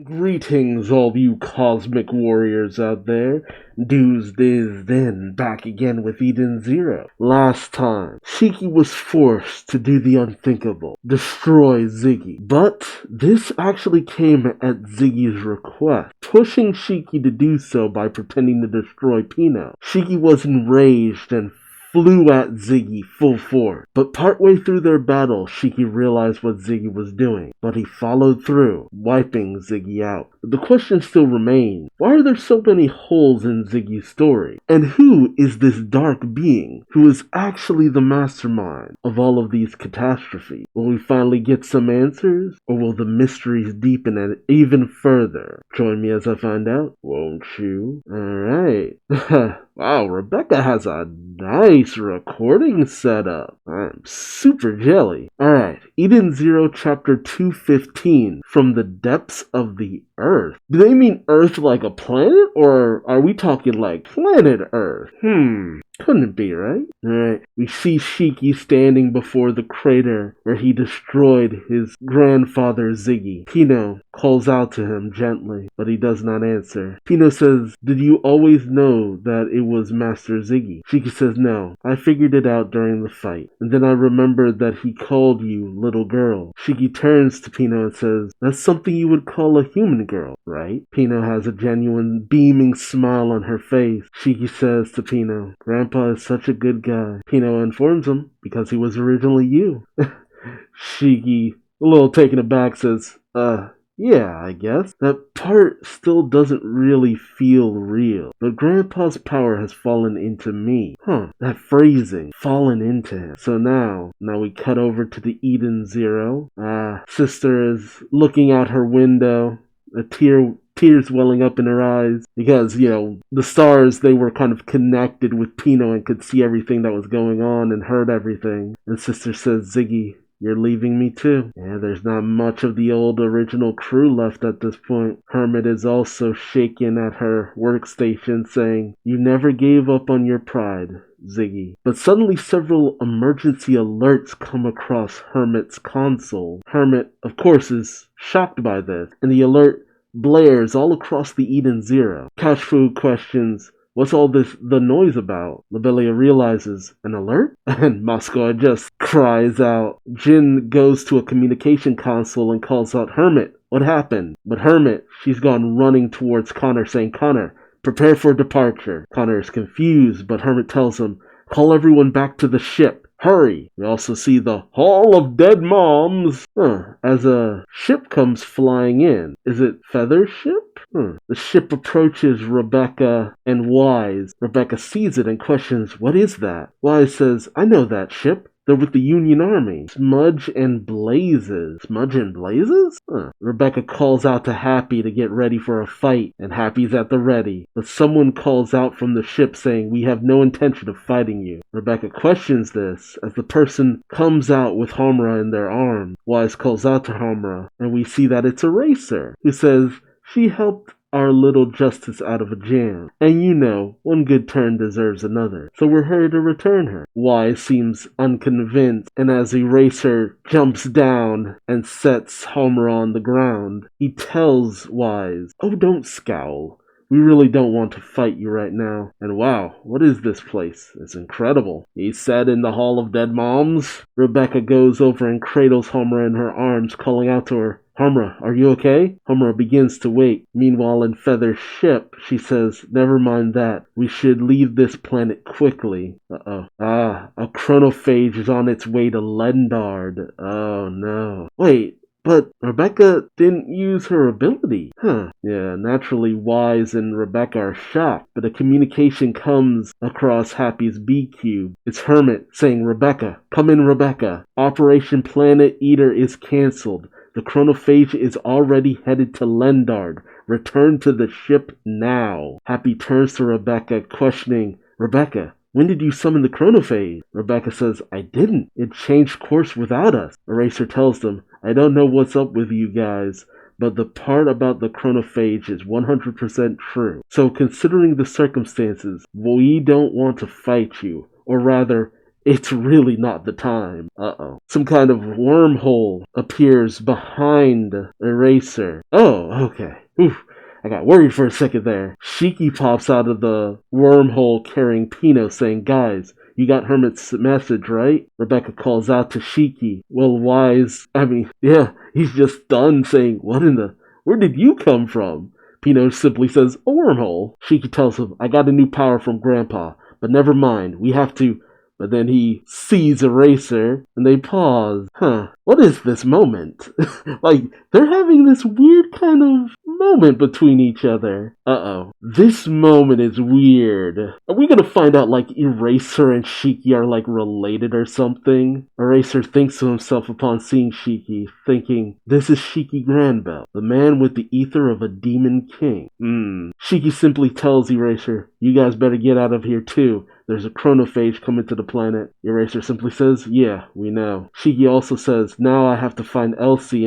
Greetings, all you cosmic warriors out there. Duuz-Diz-Din back again with Eden Zero. Last time, Shiki was forced to do the unthinkable, destroy Ziggy. But this actually came at Ziggy's request, pushing Shiki to do so by pretending to destroy Pino. Shiki was enraged and flew at Ziggy full force. But partway through their battle, Shiki realized what Ziggy was doing, but he followed through, wiping Ziggy out. The question still remains, why are there so many holes in Ziggy's story? And who is this dark being who is actually the mastermind of all of these catastrophes? Will we finally get some answers, or will the mysteries deepen even further? Join me as I find out, won't you? Alright. Wow, Rebecca has a nice recording setup. I'm super jelly. Alright, Eden Zero Chapter 215, From the Depths of the Earth. Do they mean Earth like a planet, or are we talking like planet Earth? Couldn't be, right? Alright, we see Shiki standing before the crater where he destroyed his grandfather Ziggy. Pino calls out to him gently, but he does not answer. Pino says, "Did you always know that it was Master Ziggy?" Shiki says, "No, I figured it out during the fight. And then I remembered that he called you little girl." Shiki turns to Pino and says, "That's something you would call a human girl, right?" Pino has a genuine beaming smile on her face. Shiki says to Pino, "Grandpa is such a good guy." Pino informs him, because he was originally you. Shiki, a little taken aback, says, yeah, I guess. That part still doesn't really feel real. But Grandpa's power has fallen into me. That phrasing, fallen into him. So now we cut over to the Eden Zero. Sister is looking out her window, tears welling up in her eyes, because, the stars, they were kind of connected with Pino and could see everything that was going on and heard everything. And Sister says, "Ziggy, you're leaving me too." Yeah, there's not much of the old original crew left at this point. Hermit is also shaken at her workstation, saying, "You never gave up on your pride, Ziggy." But suddenly several emergency alerts come across Hermit's console. Hermit, of course, is shocked by this, and the alert blares all across the Eden Zero. Couch Food questions, "What's all the noise about?" Lobelia realizes, "An alert?" And Moscow just cries out. Jin goes to a communication console and calls out, "Hermit, what happened?" But Hermit, she's gone running towards Connor, saying, "Connor, prepare for departure." Connor is confused, but Hermit tells him, "Call everyone back to the ship. Hurry." We also see the Hall of Dead Moms as a ship comes flying in. Is it Feather Ship? The ship approaches Rebecca and Wise. Rebecca sees it and questions, "What is that?" Wise says, "I know that ship. They're with the Union Army. Smudge and Blazes." Smudge and Blazes? Rebecca calls out to Happy to get ready for a fight, and Happy's at the ready. But someone calls out from the ship saying, "We have no intention of fighting you." Rebecca questions this as the person comes out with Homura in their arms. Wise calls out to Homura, and we see that it's Eraser, who says, "She helped our little Justice out of a jam. And one good turn deserves another. So we're here to return her." Wise seems unconvinced, and as Eraser jumps down and sets Homer on the ground, he tells Wise, "Oh, don't scowl. We really don't want to fight you right now. And wow, what is this place? It's incredible." He said in the Hall of Dead Moms. Rebecca goes over and cradles Homer in her arms, calling out to her, "Homura, are you okay?" Homura begins to wait. Meanwhile, in Feather's ship, she says, "Never mind that. We should leave this planet quickly." A chronophage is on its way to Lendard. Oh no. Wait, but Rebecca didn't use her ability. Yeah, naturally Wise and Rebecca are shocked, but a communication comes across Happy's B-Cube. It's Hermit saying, "Rebecca, come in, Rebecca. Operation Planet Eater is cancelled. The chronophage is already headed to Lendard. Return to the ship now." Happy turns to Rebecca, questioning, "Rebecca, when did you summon the chronophage?" Rebecca says, "I didn't. It changed course without us." Eraser tells them, "I don't know what's up with you guys, but the part about the chronophage is 100% true. So considering the circumstances, we don't want to fight you. Or rather, it's really not the time. Uh-oh. Some kind of wormhole appears behind Eraser. Oh, okay. Oof. I got worried for a second there. Shiki pops out of the wormhole carrying Pino saying, guys, you got Hermit's message, right? Rebecca calls out to Shiki. Well, yeah, he's just stunned saying, where did you come from? Pino simply says, a wormhole. Shiki tells him, I got a new power from Grandpa, but never mind, we have to... But then he sees Eraser, and they pause. What is this moment? Like, they're having this weird kind of moment between each other. Uh-oh. This moment is weird. Are we gonna find out, like, Eraser and Shiki are, like, related or something? Eraser thinks to himself upon seeing Shiki, thinking, this is Shiki Granbell, the man with the ether of a demon king. Shiki simply tells Eraser, you guys better get out of here too. There's a chronophage coming to the planet. Eraser simply says, yeah, we know. Shiki also says, now I have to find Elsie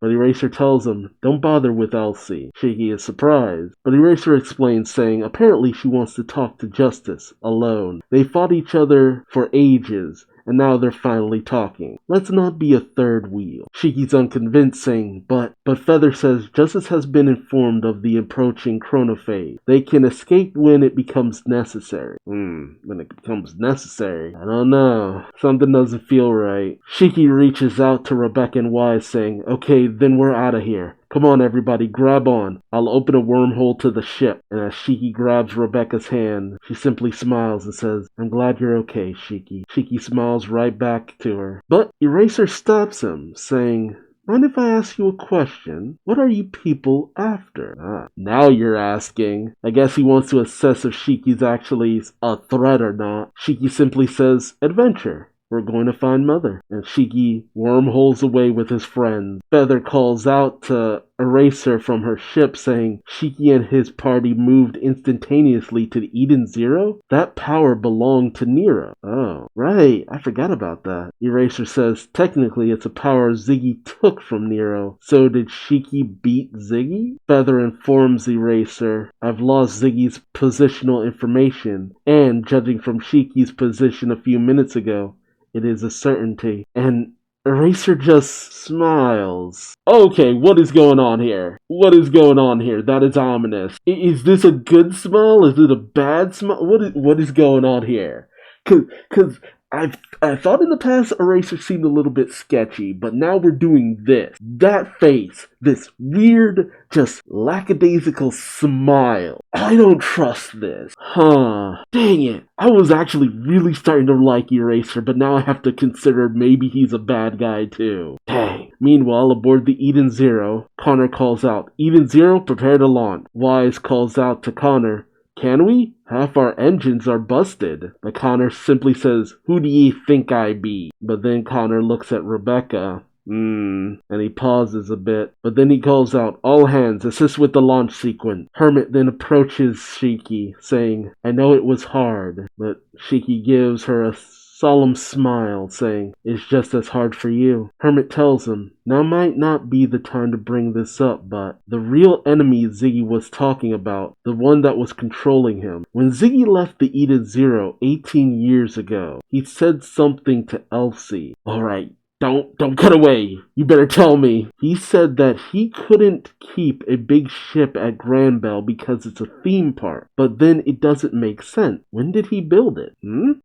but Eraser tells him, don't bother with Elsie. Shiki is surprised. But Eraser explains saying, apparently she wants to talk to Justice, alone. They fought each other for ages, and now they're finally talking. Let's not be a third wheel. Shiki's unconvinced, saying, but Feather says Justice has been informed of the approaching chronophage. They can escape when it becomes necessary. When it becomes necessary? I don't know. Something doesn't feel right. Shiki reaches out to Rebecca and Wise, saying, okay, then we're out of here. Come on, everybody, grab on. I'll open a wormhole to the ship. And as Shiki grabs Rebecca's hand, she simply smiles and says, I'm glad you're okay, Shiki. Shiki smiles right back to her. But Eraser stops him, saying, mind if I ask you a question? What are you people after? Now you're asking. I guess he wants to assess if Shiki's actually a threat or not. Shiki simply says, adventure. We're going to find Mother. And Shiki wormholes away with his friends. Feather calls out to Eraser from her ship saying Shiki and his party moved instantaneously to the Eden Zero? That power belonged to Nero. Oh, right. I forgot about that. Eraser says technically it's a power Ziggy took from Nero. So did Shiki beat Ziggy? Feather informs Eraser, I've lost Ziggy's positional information, and judging from Shiki's position a few minutes ago, it is a certainty. And Eraser just smiles. Okay, what is going on here? What is going on here? That is ominous. Is this a good smile? Is it a bad smile? What is going on here? Cause I thought in the past Eraser seemed a little bit sketchy, but now we're doing this. That face, this weird, just lackadaisical smile. I don't trust this. Dang it. I was actually really starting to like Eraser, but now I have to consider maybe he's a bad guy too. Dang. Meanwhile, aboard the Eden Zero, Connor calls out, Eden Zero, prepare to launch. Wise calls out to Connor, can we? Half our engines are busted. But Connor simply says, who do ye think I be? But then Connor looks at Rebecca. And he pauses a bit. But then he calls out, all hands, assist with the launch sequence. Hermit then approaches Shiki, saying, I know it was hard. But Shiki gives her a solemn smile, saying, it's just as hard for you. Hermit tells him, now might not be the time to bring this up, but the real enemy Ziggy was talking about, the one that was controlling him. When Ziggy left the Eden Zero 18 years ago, he said something to Elsie. Alright, don't cut away. You better tell me. He said that he couldn't keep a big ship at Granbell because it's a theme park. But then it doesn't make sense. When did he build it?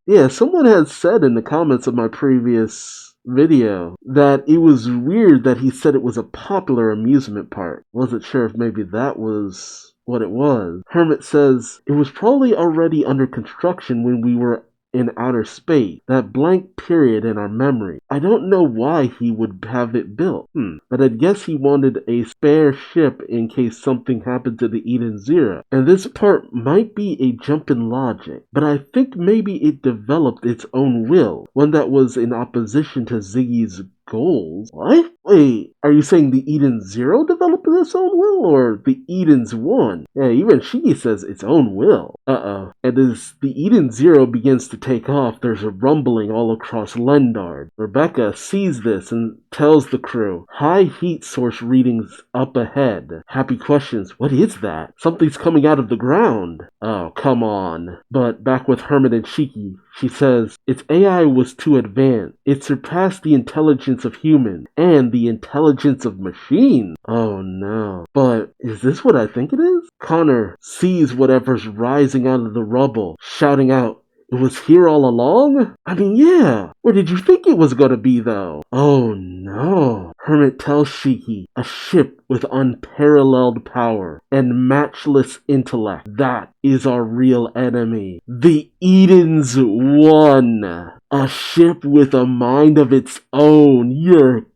Yeah, someone has said in the comments of my previous video that it was weird that he said it was a popular amusement park. Wasn't sure if maybe that was what it was. Hermit says it was probably already under construction when we were in outer space, that blank period in our memory. I don't know why he would have it built. But I guess he wanted a spare ship in case something happened to the Eden Zero. And this part might be a jump in logic, but I think maybe it developed its own will, one that was in opposition to Ziggy's goals? What? Wait, are you saying the Eden Zero developed its own will, or the Eden's One? Yeah, even Shiki says its own will. Uh-oh. And as the Eden Zero begins to take off, there's a rumbling all across Lendard. Rebecca sees this and tells the crew, high heat source readings up ahead. Happy questions, what is that? Something's coming out of the ground. Oh, come on. But back with Hermit and Shiki, she says, its AI was too advanced. It surpassed the intelligence of humans and the intelligence of machines. Oh no. But is this what I think it is? Connor sees whatever's rising out of the rubble, shouting out, it was here all along? I mean, yeah. Where did you think it was gonna be, though? Oh, no. Hermit tells Shiki, a ship with unparalleled power and matchless intellect. That is our real enemy. The Eden's One. A ship with a mind of its own. You're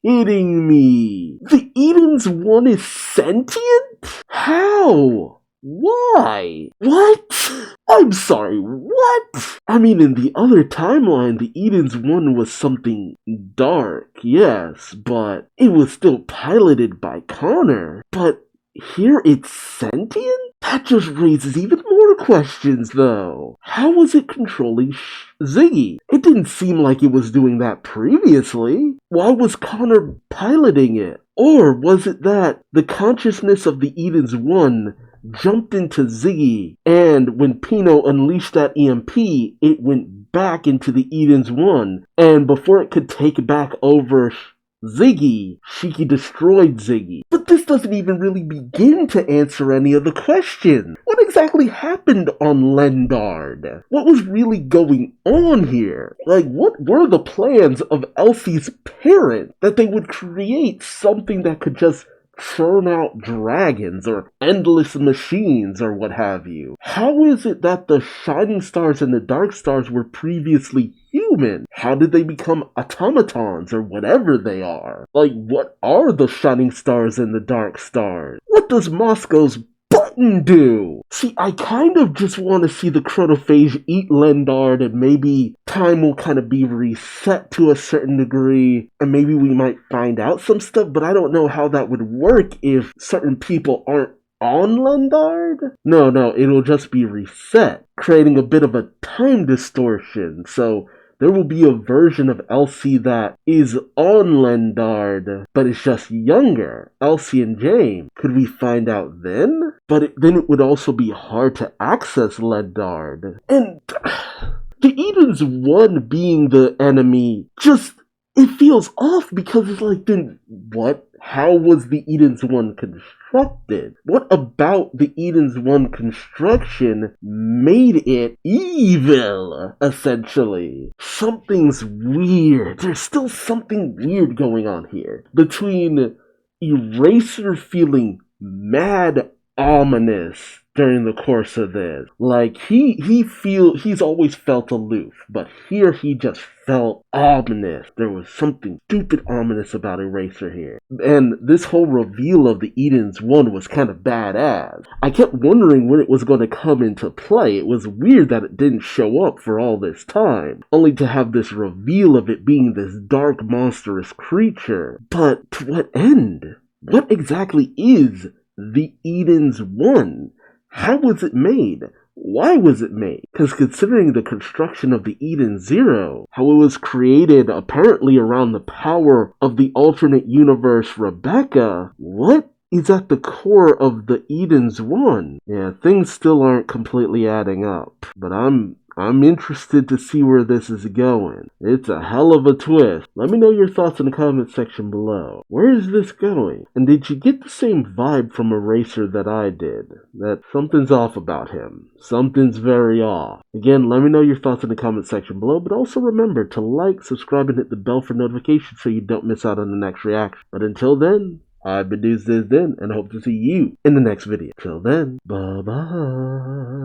kidding me. The Eden's One is sentient? How? Why? What? I'm sorry, what? I mean, in the other timeline, the Eden's One was something dark, yes, but it was still piloted by Connor. But here it's sentient? That just raises even more questions, though. How was it controlling Ziggy? It didn't seem like it was doing that previously. Why was Connor piloting it? Or was it that the consciousness of the Eden's One jumped into Ziggy, and when Pino unleashed that EMP, it went back into the Eden's One, and before it could take back over Ziggy, Shiki destroyed Ziggy. But this doesn't even really begin to answer any of the questions. What exactly happened on Lendard? What was really going on here? Like, what were the plans of Elsie's parents that they would create something that could just churn out dragons or endless machines or what have you? How is it that the shining stars and the dark stars were previously human? How did they become automatons or whatever they are? Like, what are the shining stars and the dark stars? What does Moscow's button do? See, I kind of just want to see the chronophage eat Lendard, and maybe time will kind of be reset to a certain degree, and maybe we might find out some stuff, but I don't know how that would work if certain people aren't on Lendard? No, it'll just be reset, creating a bit of a time distortion, so there will be a version of Elsie that is on Lendard, but it's just younger. Elsie and James. Could we find out then? But then it would also be hard to access Lendard. And the Eden's One being the enemy, just, it feels off because it's like, then what? How was the Eden's One constructed? What about the Eden's One construction made it evil, essentially? Something's weird. There's still something weird going on here. Between Eraser feeling mad ominous during the course of this. Like, he's always felt aloof, but here he just felt ominous. There was something stupid ominous about Eraser here. And this whole reveal of the Eden's One was kind of badass. I kept wondering when it was going to come into play. It was weird that it didn't show up for all this time, only to have this reveal of it being this dark, monstrous creature. But to what end? What exactly is the Eden's One? How was it made? Why was it made? Because considering the construction of the Eden Zero, how it was created apparently around the power of the alternate universe Rebecca, what is at the core of the Eden's One? Yeah, things still aren't completely adding up, but I'm interested to see where this is going. It's a hell of a twist. Let me know your thoughts in the comment section below. Where is this going? And did you get the same vibe from Eraser that I did? That something's off about him. Something's very off. Again, let me know your thoughts in the comment section below, but also remember to like, subscribe, and hit the bell for notifications so you don't miss out on the next reaction. But until then, I've been Duuz-Diz-Din, and hope to see you in the next video. Till then, bye-bye.